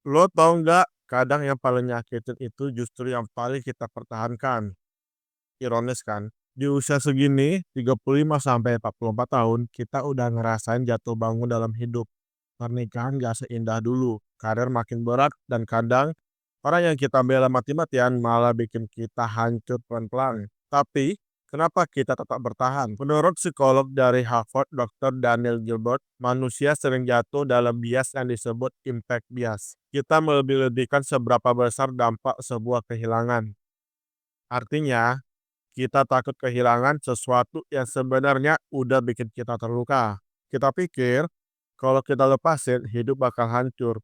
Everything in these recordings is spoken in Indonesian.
Lo tau nggak, kadang yang paling nyakitin itu justru yang paling kita pertahankan. Ironis kan? Di usia segini, 35 sampai 44 tahun, kita udah ngerasain jatuh bangun dalam hidup. Pernikahan gak seindah dulu, karir makin berat, dan kadang orang yang kita bela mati-matian malah bikin kita hancur pelan-pelan. Tapi, kenapa kita tetap bertahan? Menurut psikolog dari Harvard, Dr. Daniel Gilbert, manusia sering jatuh dalam bias yang disebut impact bias. Kita melebih-lebihkan seberapa besar dampak sebuah kehilangan. Artinya, kita takut kehilangan sesuatu yang sebenarnya udah bikin kita terluka. Kita pikir, kalau kita lepasin, hidup bakal hancur.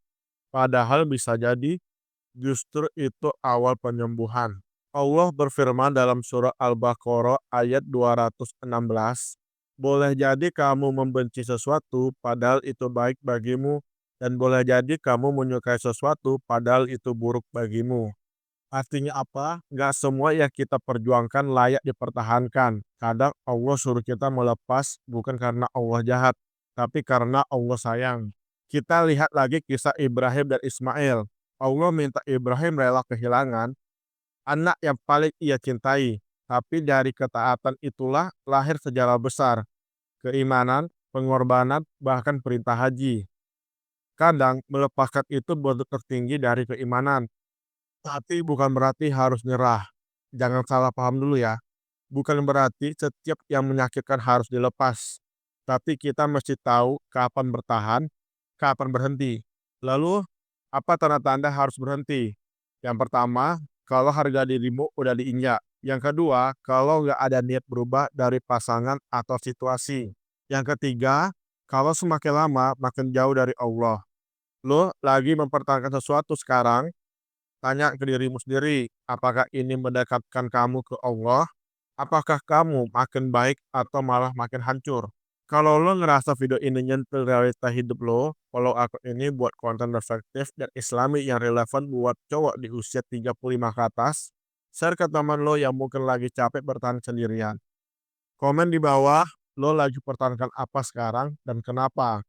Padahal bisa jadi justru itu awal penyembuhan. Allah berfirman dalam surah Al-Baqarah ayat 216, boleh jadi kamu membenci sesuatu padahal itu baik bagimu, dan boleh jadi kamu menyukai sesuatu padahal itu buruk bagimu. Artinya apa? Gak semua yang kita perjuangkan layak dipertahankan. Kadang Allah suruh kita melepas bukan karena Allah jahat, tapi karena Allah sayang. Kita lihat lagi kisah Ibrahim dan Ismail. Allah minta Ibrahim rela kehilangan anak yang paling ia cintai. Tapi dari ketaatan itulah lahir sejarah besar, keimanan, pengorbanan, bahkan perintah haji. Kadang melepaskan itu bentuk tertinggi dari keimanan. Tapi bukan berarti harus nyerah. Jangan salah paham dulu ya. Bukan berarti setiap yang menyakitkan harus dilepas. Tapi kita mesti tahu kapan bertahan, kapan berhenti. Lalu, apa tanda-tanda harus berhenti? Yang pertama, kalau harga dirimu udah diinjak. Yang kedua, kalau nggak ada niat berubah dari pasangan atau situasi. Yang ketiga, kalau semakin lama makin jauh dari Allah. Lo lagi mempertahankan sesuatu sekarang. Tanya ke dirimu sendiri, apakah ini mendekatkan kamu ke Allah? Apakah kamu makin baik atau malah makin hancur? Kalau lo ngerasa video ini nyentuh realita hidup lo, follow akun ini buat konten reflektif dan islami yang relevan buat cowok di usia 35 ke atas. Share ke teman lo yang mungkin lagi capek bertahan sendirian. Komen di bawah, lo lagi pertahankan apa sekarang dan kenapa?